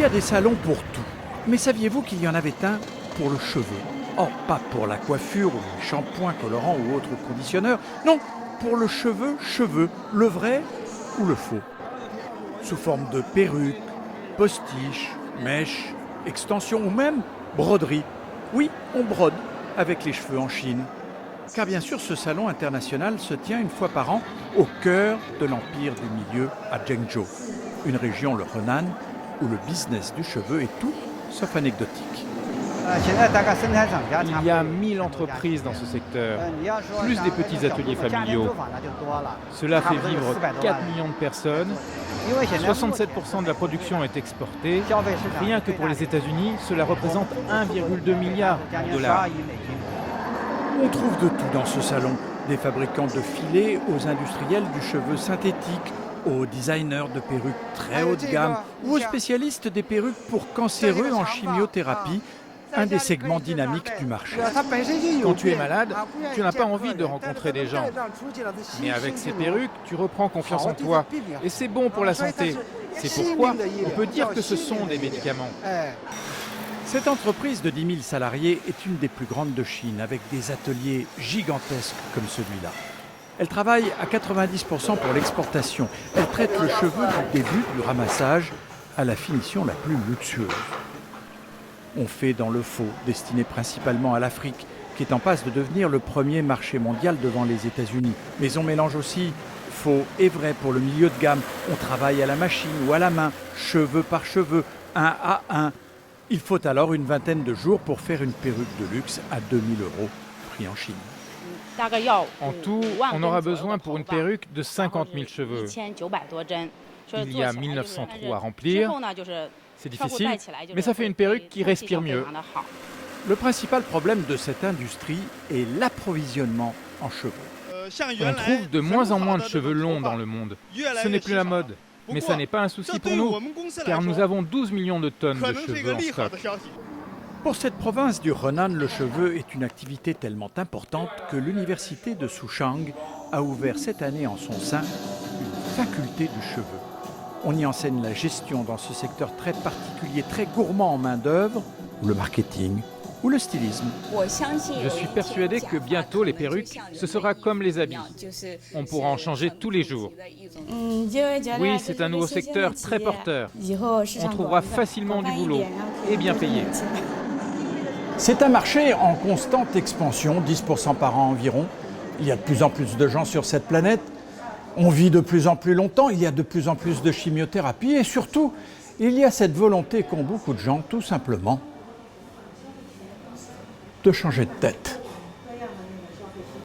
Il y a des salons pour tout. Mais saviez-vous qu'il y en avait un pour le cheveu? Oh, pas pour la coiffure ou les shampoings, colorants ou autres conditionneurs. Non, pour le cheveu, le vrai ou le faux. Sous forme de perruque, postiche, mèche, extension ou même broderie. Oui, on brode avec les cheveux en Chine. Car bien sûr, ce salon international se tient une fois par an au cœur de l'empire du milieu à Zhengzhou, une région, le Henan, où le business du cheveu est tout sauf anecdotique. Il y a 1000 entreprises dans ce secteur, plus des petits ateliers familiaux. Cela fait vivre 4 millions de personnes. 67% de la production est exportée. Rien que pour les États-Unis, cela représente 1,2 milliard de dollars. On trouve de tout dans ce salon, des fabricants de filets aux industriels du cheveu synthétique, aux designers de perruques très haut de gamme ou aux spécialistes des perruques pour cancéreux en chimiothérapie, un des segments dynamiques du marché. Quand tu es malade, tu n'as pas envie de rencontrer des gens. Mais avec ces perruques, tu reprends confiance en toi. Et c'est bon pour la santé. C'est pourquoi on peut dire que ce sont des médicaments. Cette entreprise de 10 000 salariés est une des plus grandes de Chine, avec des ateliers gigantesques comme celui-là. Elle travaille à 90% pour l'exportation. Elle traite le cheveu du début du ramassage à la finition la plus luxueuse. On fait dans le faux, destiné principalement à l'Afrique, qui est en passe de devenir le premier marché mondial devant les États-Unis. Mais on mélange aussi faux et vrai pour le milieu de gamme. On travaille à la machine ou à la main, cheveu par cheveu, un à un. Il faut alors une vingtaine de jours pour faire une perruque de luxe à 2000 €, prix en Chine. En tout, on aura besoin pour une perruque de 50 000 cheveux. Il y a 1900 trous à remplir. C'est difficile, mais ça fait une perruque qui respire mieux. Le principal problème de cette industrie est l'approvisionnement en cheveux. On trouve de moins en moins de cheveux longs dans le monde. Ce n'est plus la mode. Mais ça n'est pas un souci pour nous, car nous avons 12 millions de tonnes de cheveux en stock. Pour cette province du Henan, le cheveu est une activité tellement importante que l'université de Souchang a ouvert cette année en son sein une faculté du cheveu. On y enseigne la gestion dans ce secteur très particulier, très gourmand en main-d'œuvre, ou le marketing, ou le stylisme. Je suis persuadé que bientôt les perruques, ce sera comme les habits. On pourra en changer tous les jours. Oui, c'est un nouveau secteur très porteur. On trouvera facilement du boulot et bien payé. C'est un marché en constante expansion, 10% par an environ. Il y a de plus en plus de gens sur cette planète. On vit de plus en plus longtemps, il y a de plus en plus de chimiothérapie et surtout, il y a cette volonté qu'ont beaucoup de gens, tout simplement, de changer de tête.